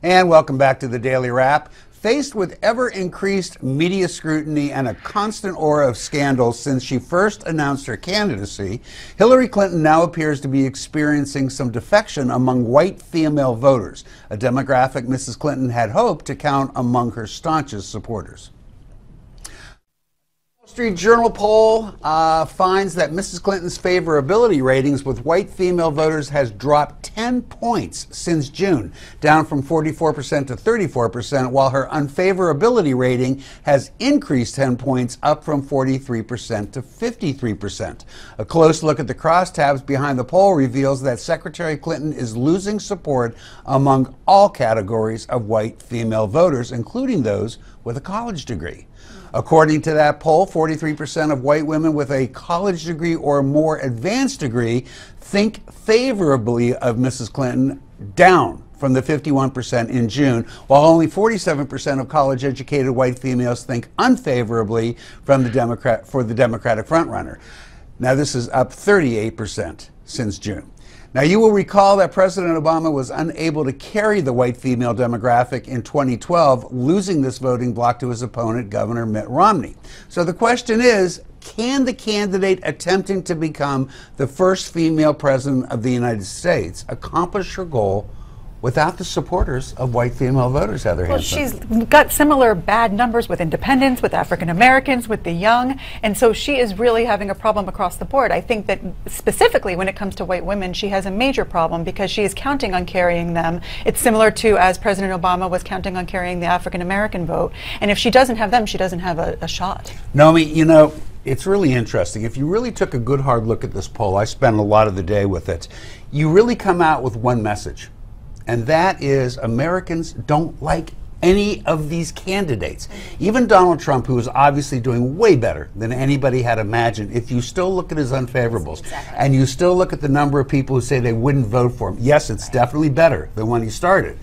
And welcome back to the Daily Wrap. Faced with ever-increased media scrutiny and a constant aura of scandal since she first announced her candidacy, Hillary Clinton now appears to be experiencing some defection among white female voters, a demographic Mrs. Clinton had hoped to count among her staunchest supporters. Wall Street Journal poll finds that Mrs. Clinton's favorability ratings with white female voters has dropped 10 points since June, down from 44% to 34%, while her unfavorability rating has increased 10 points, up from 43% to 53%. A close look at the crosstabs behind the poll reveals that Secretary Clinton is losing support among all categories of white female voters, including those with a college degree. According to that poll, 43% of white women with a college degree or more advanced degree think favorably of Mrs. Clinton, down from the 51% in June, while only 47% of college-educated white females think unfavorably from the Democratic frontrunner. Now, this is up 38% since June. Now, you will recall that President Obama was unable to carry the white female demographic in 2012, losing this voting bloc to his opponent, Governor Mitt Romney. So the question is, can the candidate attempting to become the first female president of the United States accomplish her goal without the supporters of white female voters, Heather Hansen? Well, she's got similar bad numbers with independents, with African Americans, with the young, and so she is really having a problem across the board. I think that specifically when it comes to white women, she has a major problem because she is counting on carrying them. It's similar to as President Obama was counting on carrying the African American vote, and if she doesn't have them, she doesn't have a shot. Naomi, you know, it's really interesting. If you really took a good hard look at this poll, I spent a lot of the day with it, you really come out with one message. And that is, Americans don't like any of these candidates. Even Donald Trump, who is obviously doing way better than anybody had imagined, if you still look at his unfavorables, and you still look at the number of people who say they wouldn't vote for him, yes, it's definitely better than when he started.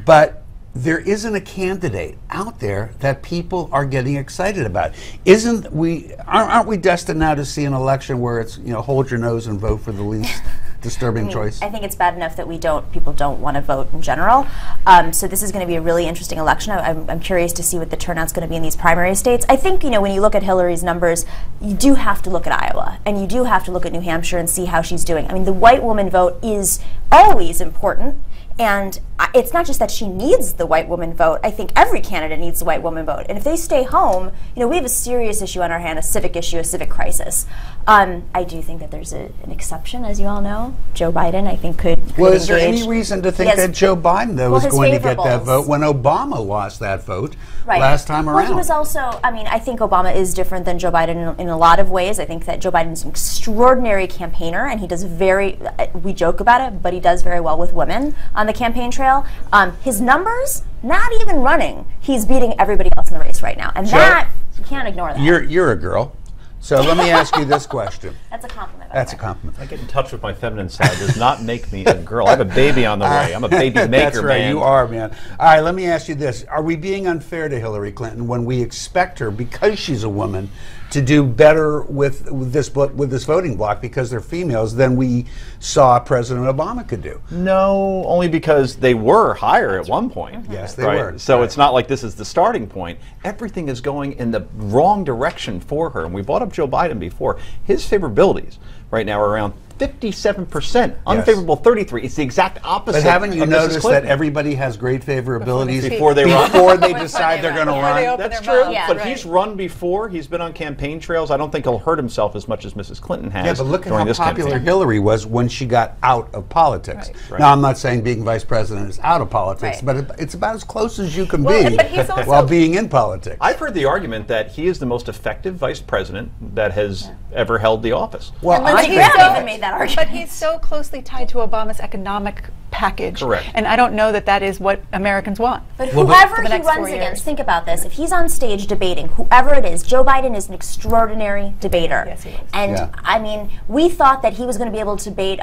But there isn't a candidate out there that people are getting excited about. Aren't we destined now to see an election where it's, you know, hold your nose and vote for the least disturbing choice? I think it's bad enough that people don't want to vote in general. So this is going to be a really interesting election. I'm curious to see what the turnout's going to be in these primary states. I think, you know, when you look at Hillary's numbers, you do have to look at Iowa, and you do have to look at New Hampshire and see how she's doing. I mean, the white woman vote is always important. And it's not just that she needs the white woman vote. I think every candidate needs the white woman vote. And if they stay home, you know, we have a serious issue on our hand, a civic issue, a civic crisis. I do think that there's an exception, as you all know. Joe Biden, I think, could Well, is there any reason to think that Joe Biden, though, was going to get that vote when Obama lost that vote last time around? Well, he was also, I mean, I think Obama is different than Joe Biden in a lot of ways. I think that Joe Biden is an extraordinary campaigner, and he does we joke about it, but he does very well with women on the campaign trail. His numbers, not even running, he's beating everybody else in the race right now, and Joe, that you can't ignore that. You're a girl, so let me ask you this question. That's a compliment. That's a compliment. I get in touch with my feminine side does not make me a girl. I have a baby on the way. I'm a baby maker, That's right, man. you are, man. All right, let me ask you this. Are we being unfair to Hillary Clinton when we expect her, because she's a woman, to do better with this voting bloc because they're females than we saw President Obama could do? No, only because they were higher at one point. Yes, they were. So it's not like this is the starting point. Everything is going in the wrong direction for her. And we brought up Joe Biden before. His favorabilities right now are around 57%, unfavorable 33%. It's the exact opposite. But haven't you of noticed Mrs. that everybody has great favorabilities before they decide they're going to run? That's true. Yeah, but he's run before. He's been on campaign trails. I don't think he'll hurt himself as much as Mrs. Clinton has. Yeah, but look at how popular campaign. Hillary was when she got out of politics. Right. Now, I'm not saying being vice president is out of politics, but it's about as close as you can be also, while being in politics. I've heard the argument that he is the most effective vice president that has ever held the office. Well, I even made that argument. But he's so closely tied to Obama's economic package. Correct. And I don't know that that is what Americans want. But whoever he runs against, think about this. If he's on stage debating, whoever it is, Joe Biden is an extraordinary debater. Yes, he is. And I mean, we thought that he was going to be able to debate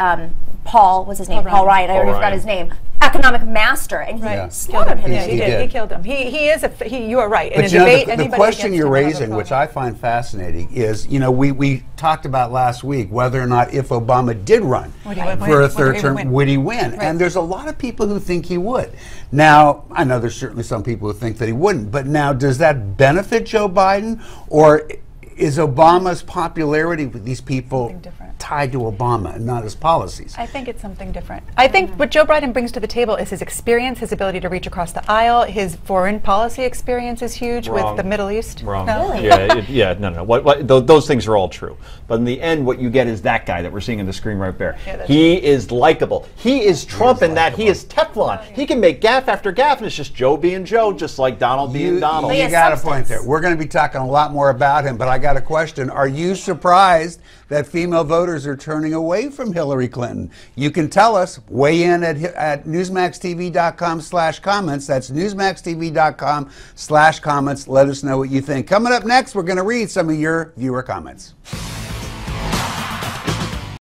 Paul, what's his name? Paul Ryan. I already forgot his name. Economic master, and he slaughtered him. Yeah, he did. He killed him. He is you are right. In But a debate, the question you're raising, which I find fascinating, is we talked about last week whether or not if Obama did run for a third term, would he win? Right. And there's a lot of people who think he would. Now, I know there's certainly some people who think that he wouldn't, but now does that benefit Joe Biden, or is Obama's popularity with these people tied to Obama and not his policies? I think it's something different. I think what Joe Biden brings to the table is his experience, his ability to reach across the aisle. His foreign policy experience is huge with the Middle East. Wrong. No? Really? No. Those things are all true. But in the end, what you get is that guy that we're seeing on the screen right there. Yeah, he is likable. He is Trump in that he is Teflon. He can make gaffe after gaffe, and it's just Joe being Joe, just like Donald being Donald. You got a point there. We're going to be talking a lot more about him, but I got a question. Are you surprised that female voters are turning away from Hillary Clinton? You can tell us. Weigh in at newsmaxtv.com/comments. That's newsmaxtv.com/comments. Let us know what you think. Coming up next, we're going to read some of your viewer comments.